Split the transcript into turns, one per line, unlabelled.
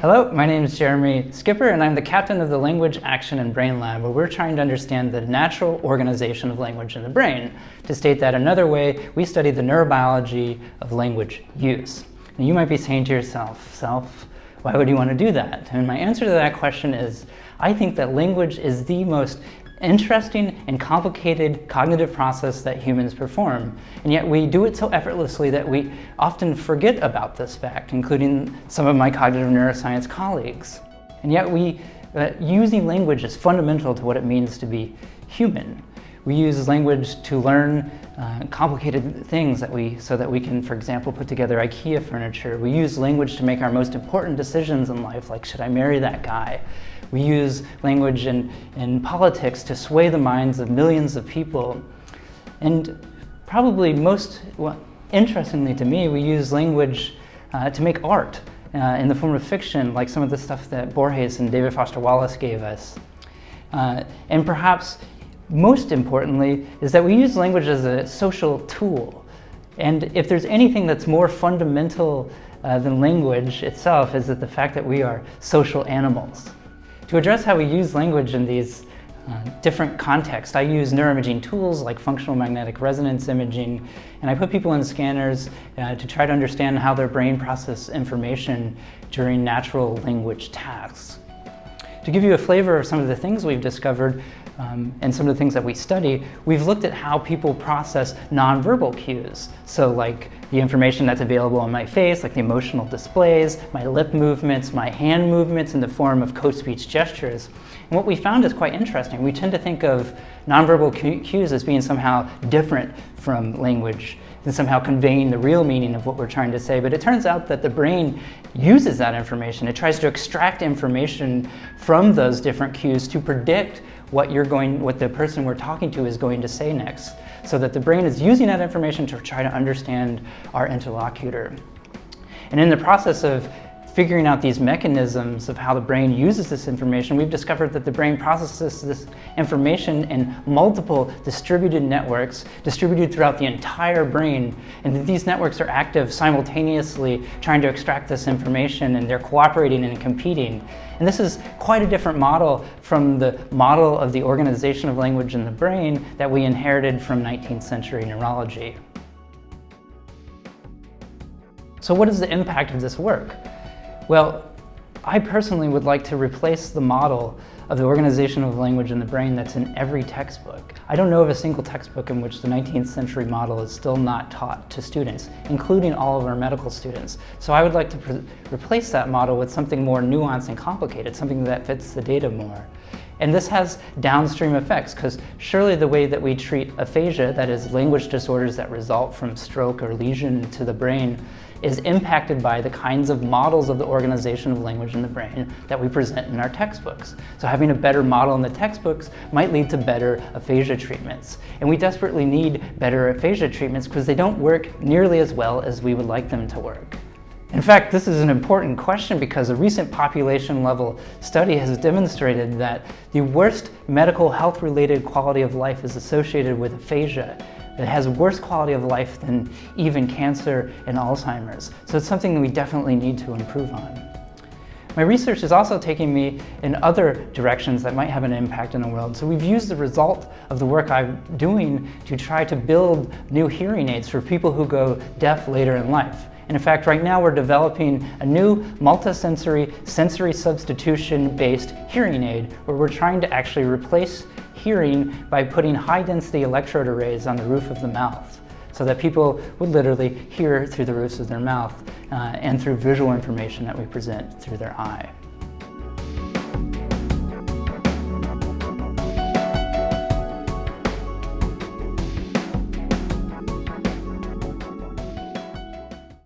Hello, my name is Jeremy Skipper, and I'm the captain of the Language, Action, and Brain Lab, where we're trying to understand the natural organization of language in the brain. To state that another way, we study the neurobiology of language use. And you might be saying to yourself, why would you want to do that? And my answer to that question is, I think that language is the most interesting and complicated cognitive process that humans perform. And yet we do it so effortlessly that we often forget about this fact, including some of my cognitive neuroscience colleagues. And yet using language is fundamental to what it means to be human. We use language to learn complicated things so that we can, for example, put together IKEA furniture. We use language to make our most important decisions in life, like should I marry that guy? We use language in politics to sway the minds of millions of people. And probably most interestingly to me, we use language to make art in the form of fiction, like some of the stuff that Borges and David Foster Wallace gave us. And perhaps most importantly is that we use language as a social tool. And if there's anything that's more fundamental than language itself, is that the fact that we are social animals. To address how we use language in these different contexts, I use neuroimaging tools like functional magnetic resonance imaging, and I put people in scanners to try to understand how their brain processes information during natural language tasks. To give you a flavor of some of the things we've discovered and some of the things that we study, we've looked at how people process nonverbal cues. So like the information that's available on my face, like the emotional displays, my lip movements, my hand movements in the form of co-speech gestures. And what we found is quite interesting. We tend to think of nonverbal cues as being somehow different from language and somehow conveying the real meaning of what we're trying to say. But it turns out that the brain uses that information. It tries to extract information from those different cues to predict what the person we're talking to is going to say next, so that the brain is using that information to try to understand our interlocutor. And in the process of figuring out these mechanisms of how the brain uses this information, we've discovered that the brain processes this information in multiple distributed networks, distributed throughout the entire brain, and that these networks are active simultaneously trying to extract this information, and they're cooperating and competing. And this is quite a different model from the model of the organization of language in the brain that we inherited from 19th century neurology. So what is the impact of this work? Well, I personally would like to replace the model of the organization of language in the brain that's in every textbook. I don't know of a single textbook in which the 19th century model is still not taught to students, including all of our medical students. So I would like to replace that model with something more nuanced and complicated, something that fits the data more. And this has downstream effects, because surely the way that we treat aphasia, that is language disorders that result from stroke or lesion to the brain, is impacted by the kinds of models of the organization of language in the brain that we present in our textbooks. So having a better model in the textbooks might lead to better aphasia treatments. And we desperately need better aphasia treatments because they don't work nearly as well as we would like them to work. In fact, this is an important question because a recent population-level study has demonstrated that the worst medical health-related quality of life is associated with aphasia. It has worse quality of life than even cancer and Alzheimer's. So it's something that we definitely need to improve on. My research is also taking me in other directions that might have an impact in the world. So we've used the result of the work I'm doing to try to build new hearing aids for people who go deaf later in life. And in fact, right now we're developing a new multisensory sensory substitution-based hearing aid where we're trying to actually replace hearing by putting high-density electrode arrays on the roof of the mouth so that people would literally hear through the roofs of their mouth and through visual information that we present through their eye.